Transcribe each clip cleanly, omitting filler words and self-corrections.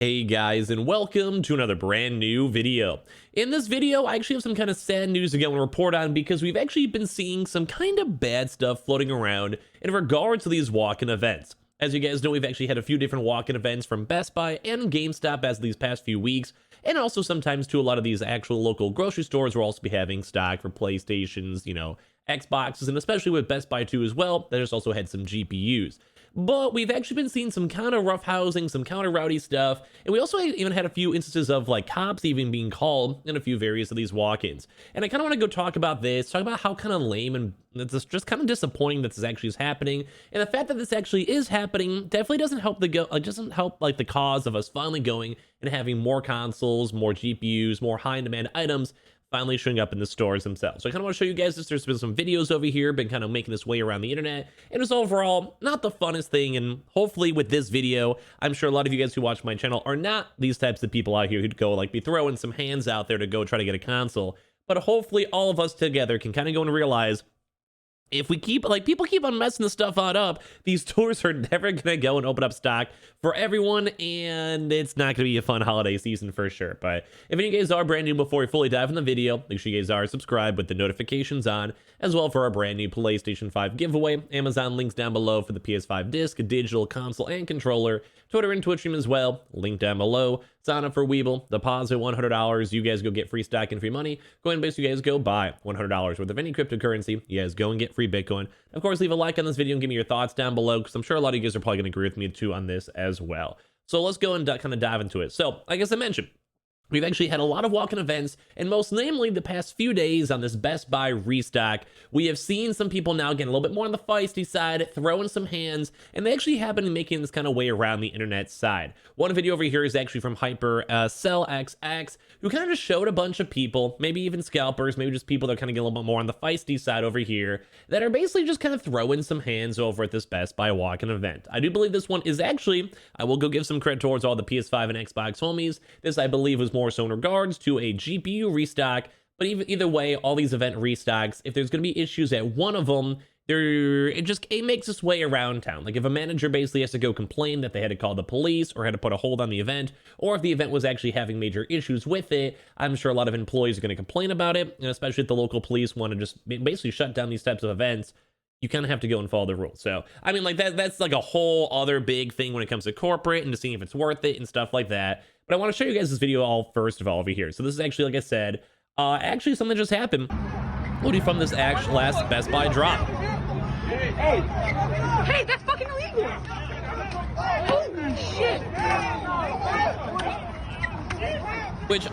Hey guys, and welcome to another brand new video. In this video, I actually have some kind of sad news to get and report on because we've actually been seeing some kind of bad stuff floating around in regards to these walk-in events. As you guys know, we've actually had a few different walk-in events from Best Buy and GameStop as these past few weeks, and also sometimes to a lot of these actual local grocery stores will also be having stock for PlayStations, Xboxes, and especially with Best Buy too as well, that has also had some GPUs. But we've actually been seeing some kind of rough housing, some kind of rowdy stuff, and we also even had a few instances of like cops even being called in a few various of these walk-ins. And I kind of want to go talk about this, talk about how kind of lame and it's just kind of disappointing that this actually is happening, and the fact that this actually is happening definitely doesn't help the cause of us finally going and having more consoles, more GPUs, more high-demand items finally showing up in the stores themselves. So I kind of want to show you guys this. There's been some videos over here, been kind of making this way around the internet. It was overall not the funnest thing, and hopefully with this video, I'm sure a lot of you guys who watch my channel are not these types of people out here who'd go like be throwing some hands out there to go try to get a console. But hopefully all of us together can kind of go and realize if we keep, people keep on messing the stuff up, these stores are never going to go and open up stock for everyone, and it's not going to be a fun holiday season for sure. But if any of you guys are brand new, before we fully dive in the video, make sure you guys are subscribed with the notifications on, as well for our brand new PlayStation 5 giveaway. Amazon links down below for the PS5 disc, digital console, and controller. Twitter and Twitch stream as well, link down below. Sign up for Weeble, deposit $100, you guys go get free stock and free money. Go ahead and basically you guys go buy $100 worth of any cryptocurrency. You guys go and get free Bitcoin. Of course, leave a like on this video and give me your thoughts down below, because I'm sure a lot of you guys are probably going to agree with me too on this as well. So let's go and kind of dive into it. So, like as I mentioned, we've actually had a lot of walk-in events, and most namely the past few days on this Best Buy Restock, we have seen some people now getting a little bit more on the feisty side, throwing some hands, and they actually have been making this kind of way around the internet side. One video over here is actually from Hyper Cell XX, who kind of just showed a bunch of people, maybe even scalpers, maybe just people that kind of get a little bit more on the feisty side over here, that are basically just kind of throwing some hands over at this Best Buy walk-in event. I do believe this one is actually, I will go give some credit towards all the PS5 and Xbox homies. This, I believe, was more so in regards to a GPU restock, but either way, all these event restocks, if there's going to be issues at one of them, it makes its way around town. Like if a manager basically has to go complain that they had to call the police or had to put a hold on the event, or if the event was actually having major issues with it, I'm sure a lot of employees are going to complain about it, and especially if the local police want to just basically shut down these types of events, you kind of have to go and follow the rules. So, I mean, like that's like a whole other big thing when it comes to corporate and just seeing if it's worth it and stuff like that. But I want to show you guys this video all first of all over here. So this is actually, like I said, actually something just happened. Literally from this last Best Buy drop. Hey, that's fucking illegal! Holy shit! Which...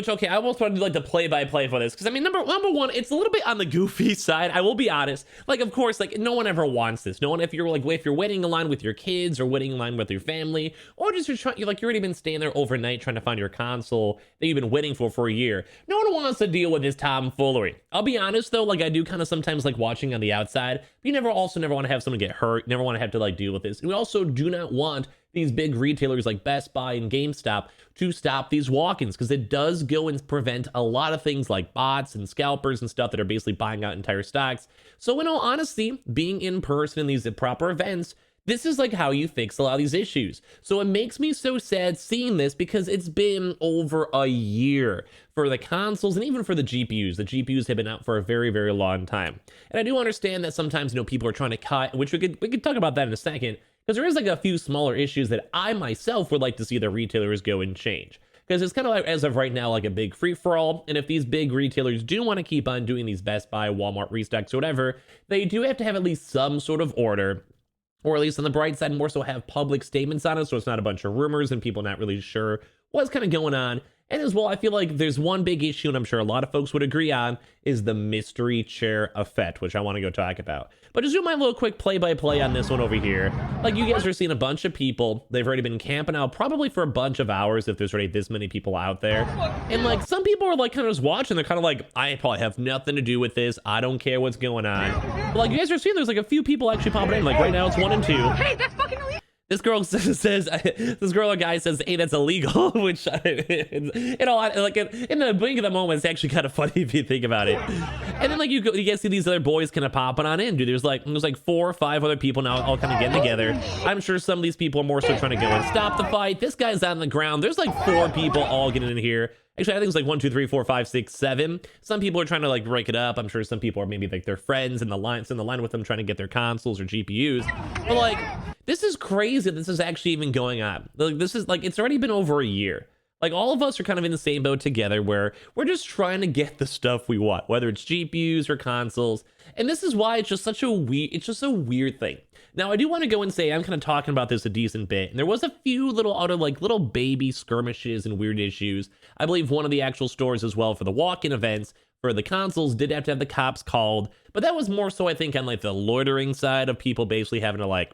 okay, I almost wanted to do like the play-by-play for this, because I mean, number one, it's a little bit on the goofy side. I will be honest. Like, of course, like no one ever wants this. No one, if you're waiting in line with your kids or waiting in line with your family, or just you're already been staying there overnight trying to find your console that you've been waiting for a year. No one wants to deal with this tomfoolery. I'll be honest though, like I do kind of sometimes like watching on the outside. But you never want to have someone get hurt. Never want to have to like deal with this. And we also do not want these big retailers like Best Buy and GameStop to stop these walk-ins, because it does go and prevent a lot of things like bots and scalpers and stuff that are basically buying out entire stocks. So in all honesty, being in person in these proper events, this is like how you fix a lot of these issues. So it makes me so sad seeing this, because it's been over a year for the consoles and even for the GPUs. The GPUs have been out for a very, very long time. And I do understand that sometimes, people are trying to cut, which we could talk about that in a second, because there is like a few smaller issues that I myself would like to see the retailers go and change. Because it's kind of like, as of right now, like a big free-for-all. And if these big retailers do want to keep on doing these Best Buy, Walmart restocks, or whatever, they do have to have at least some sort of order, or at least on the bright side, more so have public statements on it, so it's not a bunch of rumors and people not really sure what's kind of going on. And as well, I feel like there's one big issue, and I'm sure a lot of folks would agree on, is the mystery chair effect, which I want to go talk about. But just do my little quick play-by-play on this one over here. Like, you guys are seeing a bunch of people. They've already been camping out probably for a bunch of hours if there's already this many people out there. And, like, some people are, like, kind of just watching. They're kind of like, I probably have nothing to do with this. I don't care what's going on. But, like, you guys are seeing there's, like, a few people actually popping in. Like, right now it's 1 and 2. Hey, that's fucking illegal! This girl says, this girl or guy says, hey, that's illegal, which, you know, like in the blink of the moment, it's actually kind of funny if you think about it. And then like you get to see these other boys kind of popping on in, dude. There's like 4 or 5 other people now all kind of getting together. I'm sure some of these people are more so trying to go and stop the fight. This guy's on the ground. There's like 4 people all getting in here. Actually, I think it's like 1, 2, 3, 4, 5, 6, 7. Some people are trying to like break it up. I'm sure some people are maybe like their friends in the line with them trying to get their consoles or GPUs. But like, this is crazy. This is actually even going on. Like, this is like, it's already been over a year. Like, all of us are kind of in the same boat together where we're just trying to get the stuff we want, whether it's GPUs or consoles. And this is why it's just such a weird thing. Now, I do want to go and say I'm kind of talking about this a decent bit, and there was a few little baby skirmishes and weird issues. I believe one of the actual stores as well for the walk-in events for the consoles did have to have the cops called, but that was more so I think on like the loitering side of people basically having to like,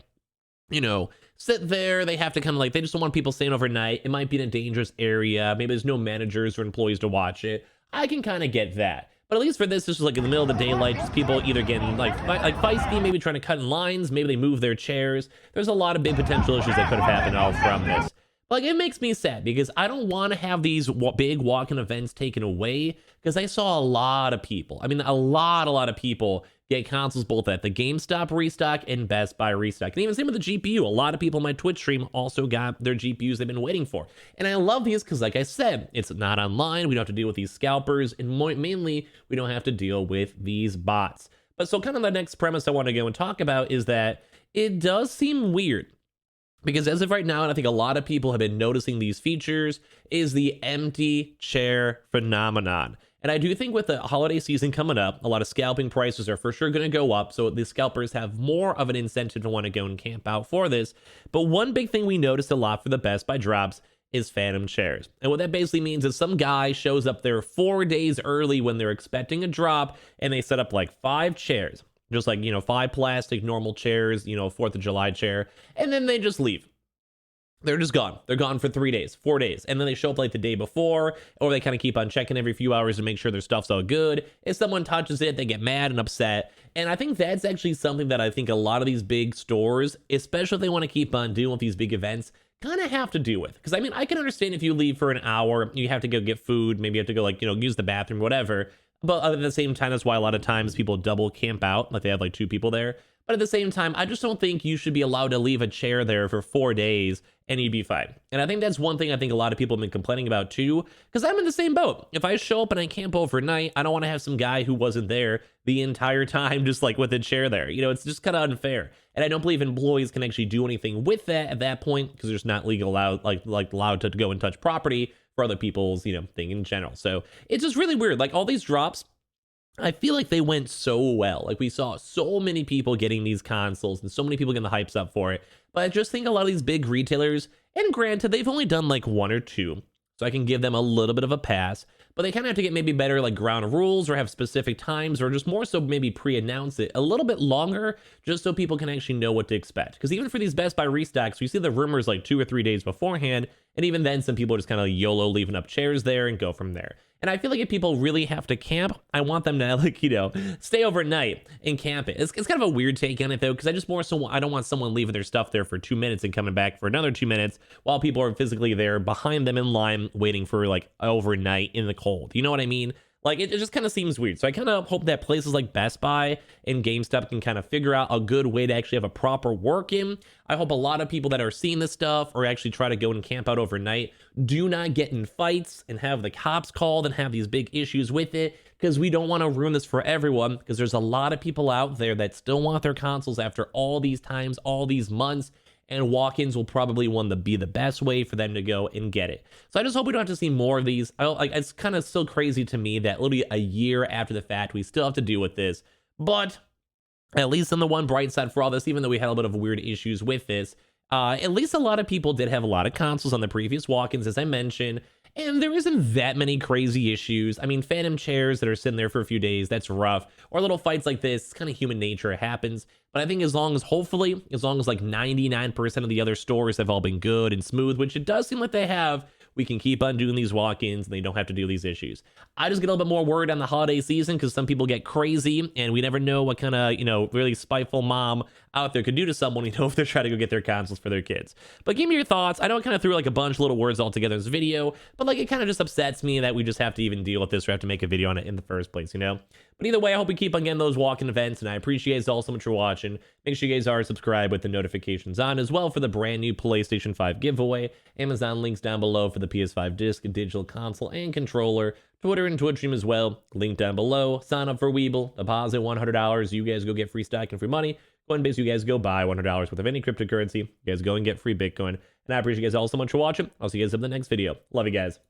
you know, sit there. They have to kind of like, they just don't want people staying overnight. It might be in a dangerous area. Maybe there's no managers or employees to watch it. I can kind of get that. But at least for this is like in the middle of the daylight, just people either getting like feisty, maybe trying to cut in lines, maybe they move their chairs. There's a lot of big potential issues that could have happened all from this. But like, it makes me sad because I don't want to have these big walk-in events taken away because I saw a lot of people. I mean, a lot of people get consoles both at the GameStop restock and Best Buy restock. And even same with the GPU. A lot of people in my Twitch stream also got their GPUs they've been waiting for. And I love these because, like I said, it's not online. We don't have to deal with these scalpers. And mainly, we don't have to deal with these bots. But so kind of the next premise I want to go and talk about is that it does seem weird. Because as of right now, and I think a lot of people have been noticing these features, is the empty chair phenomenon. And I do think with the holiday season coming up, a lot of scalping prices are for sure going to go up. So the scalpers have more of an incentive to want to go and camp out for this. But one big thing we noticed a lot for the Best Buy drops is phantom chairs. And what that basically means is some guy shows up there 4 days early when they're expecting a drop, and they set up like 5 chairs. Just like, you know, 5 plastic normal chairs, you know, 4th of July chair, and then they just leave. They're just gone. They're gone for 3 days, 4 days. And then they show up like the day before, or they kind of keep on checking every few hours to make sure their stuff's all good. If someone touches it, they get mad and upset. And I think that's actually something that I think a lot of these big stores, especially if they want to keep on doing with these big events, kind of have to do with. Because I mean, I can understand if you leave for an hour, you have to go get food, maybe you have to go like, you know, use the bathroom, whatever. But at the same time, that's why a lot of times people double camp out, like they have like 2 people there. But at the same time, I just don't think you should be allowed to leave a chair there for 4 days and you'd be fine. And I think that's one thing I think a lot of people have been complaining about too, because I'm in the same boat. If I show up and I camp overnight, I don't want to have some guy who wasn't there the entire time just like with a chair there. You know, it's just kind of unfair. And I don't believe employees can actually do anything with that at that point because there's not legal allowed, like allowed to go and touch property for other people's, you know, thing in general. So it's just really weird. Like all these drops, I feel like they went so well. Like we saw so many people getting these consoles and so many people getting the hypes up for it. But I just think a lot of these big retailers, and granted, they've only done like 1 or 2, so I can give them a little bit of a pass, but they kind of have to get maybe better like ground rules or have specific times or just more so maybe pre-announce it a little bit longer just so people can actually know what to expect. Because even for these Best Buy restocks, we see the rumors like 2 or 3 days beforehand, and even then some people just kind of YOLO leaving up chairs there and go from there. And I feel like if people really have to camp, I want them to like, you know, stay overnight and camp it. It's kind of a weird take on it though, because I don't want someone leaving their stuff there for 2 minutes and coming back for another 2 minutes while people are physically there behind them in line waiting for like overnight in the cold. You know what I mean? Like, it just kind of seems weird. So I kind of hope that places like Best Buy and GameStop can kind of figure out a good way to actually have a proper work-in. I hope a lot of people that are seeing this stuff or actually try to go and camp out overnight do not get in fights and have the cops called and have these big issues with it, because we don't want to ruin this for everyone, because there's a lot of people out there that still want their consoles after all these times, all these months, and walk-ins will probably be the best way for them to go and get it. So I just hope we don't have to see more of these. It's kind of still crazy to me that literally a year after the fact, we still have to deal with this. But at least on the one bright side for all this, even though we had a bit of weird issues with this, at least a lot of people did have a lot of consoles on the previous walk-ins, as I mentioned, and there isn't that many crazy issues. I mean, phantom chairs that are sitting there for a few days, that's rough. Or little fights like this, it's kind of human nature, it happens. But I think as long as like 99% of the other stores have all been good and smooth, which it does seem like they have, we can keep on doing these walk-ins and they don't have to do these issues. I just get a little bit more worried on the holiday season because some people get crazy and we never know what kind of, really spiteful mom out there could do to someone, if they're trying to go get their consoles for their kids. But give me your thoughts. I know I kind of threw like a bunch of little words all together in this video, but like it kind of just upsets me that we just have to even deal with this or have to make a video on it in the first place, But either way, I hope we keep on getting those walk-in events, and I appreciate you guys all so much for watching. Make sure you guys are subscribed with the notifications on as well for the brand new PlayStation 5 giveaway. Amazon links down below for the PS5 disc, digital console, and controller. Twitter and Twitch stream as well. Link down below. Sign up for Weeble. Deposit $100. You guys go get free stock and free money. Coinbase, you guys go buy $100 worth of any cryptocurrency. You guys go and get free Bitcoin. And I appreciate you guys all so much for watching. I'll see you guys in the next video. Love you guys.